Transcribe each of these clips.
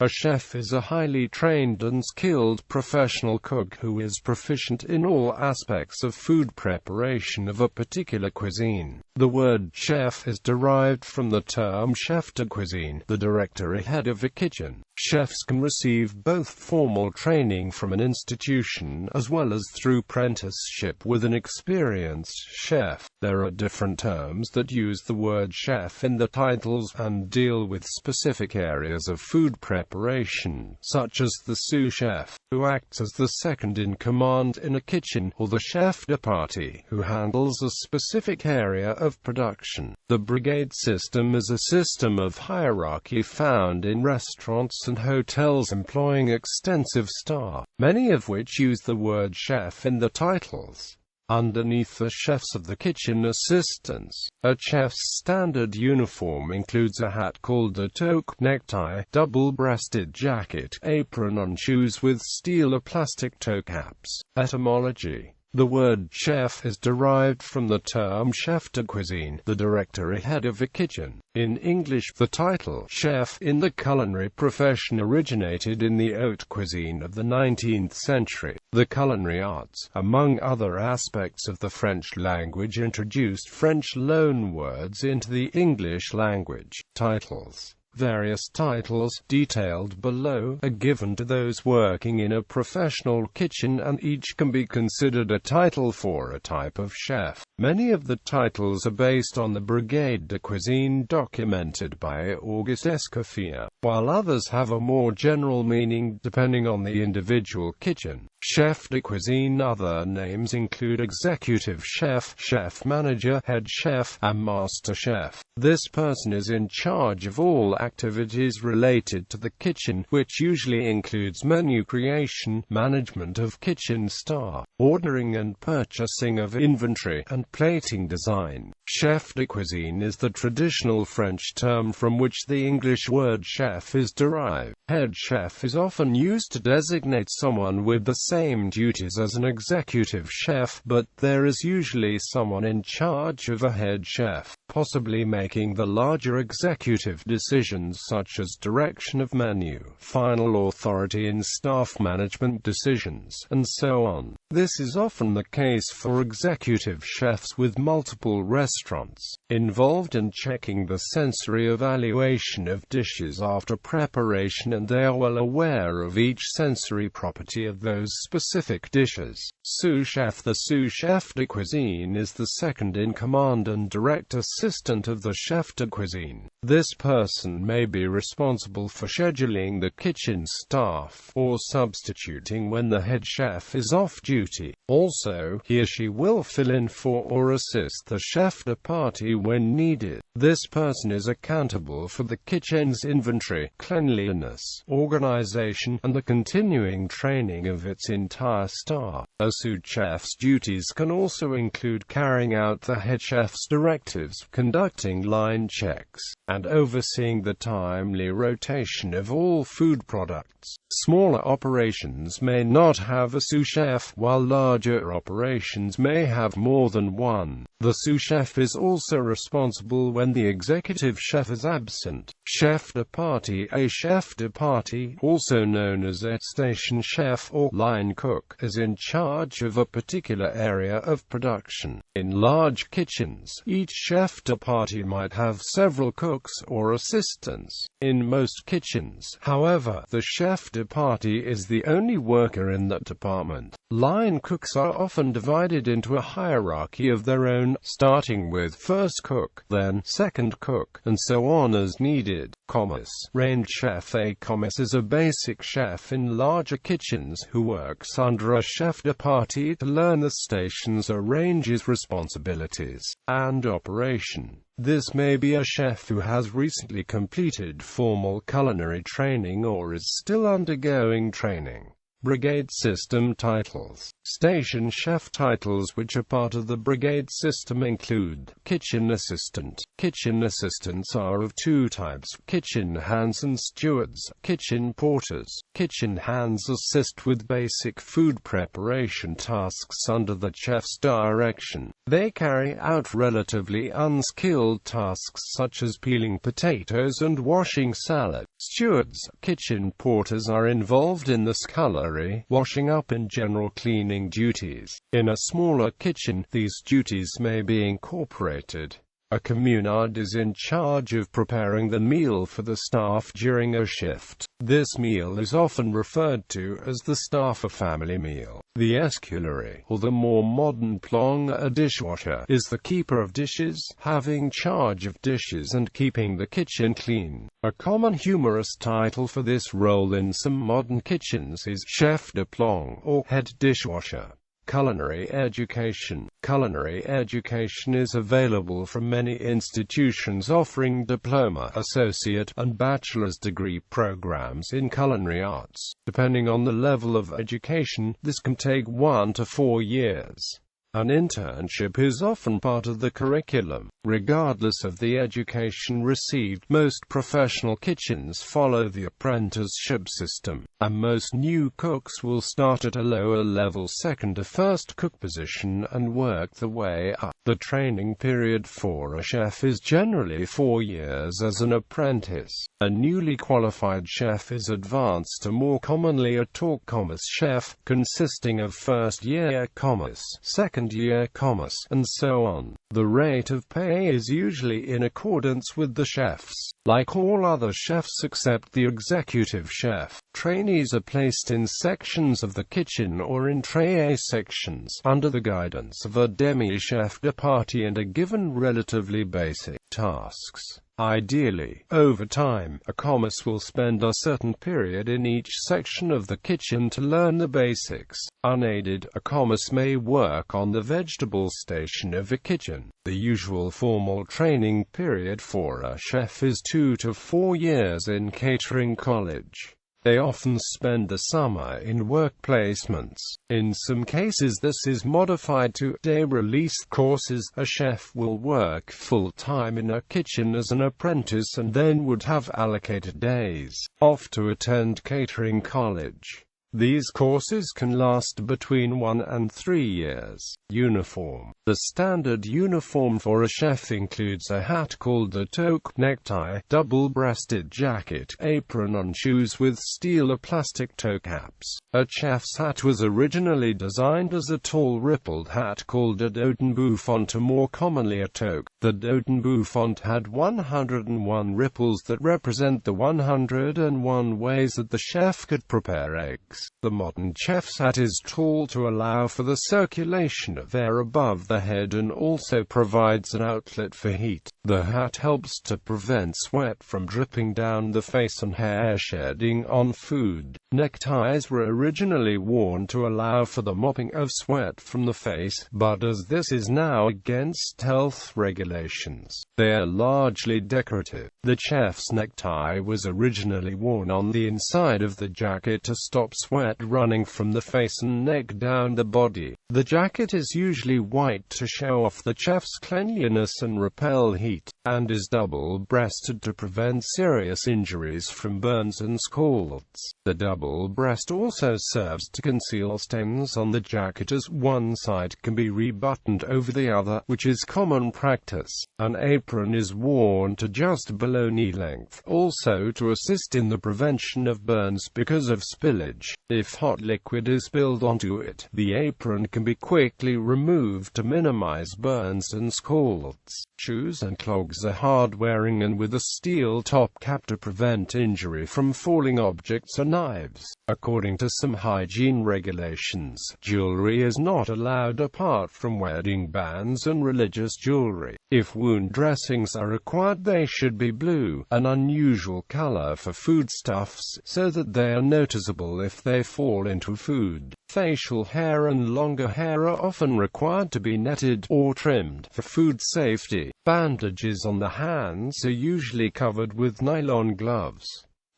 A chef is a highly trained and skilled professional cook who is proficient in all aspects of food preparation of a particular cuisine. The word chef is derived from the term chef.Cuisine, the director or head of a kitchen. Chefs can receive both formal training from an institution as well as through apprenticeship with an experienced chef. There are different terms that use the word chef in the titles and deal with specific areas of food preparation, such as the sous-chef, who acts as the second in command in a kitchen, or the chef-de-partie, who handles a specific area of production. The brigade system is a system of hierarchy found in restaurants and hotels employing extensive staff, many of which use the word chef in the titles. Underneath the chefs of the kitchen assistants, a chef's standard uniform includes a hat called a toque, necktie, double-breasted jacket, apron and shoes with steel or plastic toe caps. Etymology. The word chef is derived from the term chef-de-cuisine, the director or head of a kitchen. In English, the title chef in the culinary profession originated in the haute cuisine of the 19th century. The culinary arts, among other aspects of the French language, introduced French loanwords into the English language. Titles. Various titles, detailed below, are given to those working in a professional kitchen, and each can be considered a title for a type of chef. Many of the titles are based on the Brigade de Cuisine documented by Auguste Escoffier, while others have a more general meaning depending on the individual kitchen. Chef de cuisine. Other names include executive chef, chef manager, head chef, and master chef. This person is in charge of all activities related to the kitchen, which usually includes menu creation, management of kitchen staff, ordering and purchasing of inventory, and plating design. Chef de cuisine is the traditional French term from which the English word chef is derived. Head chef is often used to designate someone with the same duties as an executive chef, but there is usually someone in charge of a head chef, possibly making the larger executive decisions such as direction of menu, final authority in staff management decisions, and so on. This is often the case for executive chefs with multiple restaurants, involved in checking the sensory evaluation of dishes after preparation, and they are well aware of each sensory property of those specific dishes. Sous-chef. The sous-chef de cuisine is the second in command and direct assistant of the chef de cuisine. This person may be responsible for scheduling the kitchen staff, or substituting when the head chef is off duty. Also, he or she will fill in for or assist the chef-de-partie when needed. This person is accountable for the kitchen's inventory, cleanliness, organization, and the continuing training of its entire staff. A sous-chef's duties can also include carrying out the head chef's directives, conducting line checks, and overseeing the timely rotation of all food products. Smaller operations may not have a sous-chef, while larger operations may have more than one. The sous-chef is also responsible when the executive chef is absent. Chef-de-partie. A chef-de-partie, also known as a station chef or line cook, is in charge of a particular area of production. In large kitchens, each chef-de-partie might have several cooks or assistants. In most kitchens, however, the chef-de-partie is the only worker in that department. Line cooks are often divided into a hierarchy of their own, starting with first cook, then second cook, and so on as needed. Commis. Range chef. A commis is a basic chef in larger kitchens who works under a chef-de-partie to learn the station's or range's responsibilities and operation. This may be a chef who has recently completed formal culinary training or is still undergoing training. Brigade system titles. Station chef titles which are part of the brigade system include kitchen assistant. Kitchen assistants are of two types: kitchen hands and stewards. Kitchen porters. Kitchen hands assist with basic food preparation tasks under the chef's direction. They carry out relatively unskilled tasks such as peeling potatoes and washing salad. Stewards. Kitchen porters are involved in the scullery, washing up and general cleaning duties. In a smaller kitchen, these duties may be incorporated. A communard is in charge of preparing the meal for the staff during a shift. This meal is often referred to as the staff or family meal. The esculary, or the more modern plong, a dishwasher, is the keeper of dishes, having charge of dishes and keeping the kitchen clean. A common humorous title for this role in some modern kitchens is chef.De plong, or head dishwasher. Culinary education. Culinary education is available from many institutions offering diploma, associate, and bachelor's degree programs in culinary arts. Depending on the level of education, this can take 1 to 4 years. An internship is often part of the curriculum. Regardless of the education received, most professional kitchens follow the apprenticeship system, and most new cooks will start at a lower-level second or first cook position and work their way up. The training period for a chef is generally 4 years as an apprentice. A newly qualified chef is advanced to more commonly a talk chef, consisting of first-year commerce, second-year commerce, and so on. The rate of pay is usually in accordance with the chefs. Like all other chefs except the executive chef, trainees are placed in sections of the kitchen or in tray sections, under the guidance of a demi-chef de partie and are given relatively basic tasks. Ideally, over time, a commis will spend a certain period in each section of the kitchen to learn the basics. Unaided, a commis may work on the vegetable station of a kitchen. The usual formal training period for a chef is 2 to 4 years in catering college. They often spend the summer in work placements. In some cases this is modified to day-released courses. A chef will work full-time in a kitchen as an apprentice and then would have allocated days off to attend catering college. These courses can last between 1 and 3 years. Uniform. The standard uniform for a chef includes a hat called the toque, necktie, double-breasted jacket, apron and shoes with steel or plastic toe caps. A chef's hat was originally designed as a tall rippled hat called a bouffant, or more commonly a toque. The bouffant had 101 ripples that represent the 101 ways that the chef could prepare eggs. The modern chef's hat is tall to allow for the circulation of air above the head and also provides an outlet for heat. The hat helps to prevent sweat from dripping down the face and hair shedding on food. Neckties were originally worn to allow for the mopping of sweat from the face, but as this is now against health regulations, they are largely decorative. The chef's necktie was originally worn on the inside of the jacket to stop sweat running from the face and neck down the body. The jacket is usually white to show off the chef's cleanliness and repel heat, and is double-breasted to prevent serious injuries from burns and scalds. The double breast also serves to conceal stains on the jacket, as one side can be rebuttoned over the other, which is common practice. An apron is worn to just below knee length, also to assist in the prevention of burns because of spillage. If hot liquid is spilled onto it, the apron can be quickly removed to minimize burns and scalds. Shoes and clogs are hard-wearing and with a steel top cap to prevent injury from falling objects or knives. According to some hygiene regulations, jewelry is not allowed apart from wedding bands and religious jewelry. If wound dressings are required, they should be blue, an unusual color for foodstuffs, so that they are noticeable if they fall into food. Facial hair and longer hair are often required to be netted or trimmed for food safety. Bandages on the hands are usually covered with nylon gloves.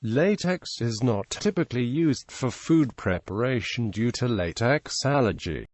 Latex is not typically used for food preparation due to latex allergy.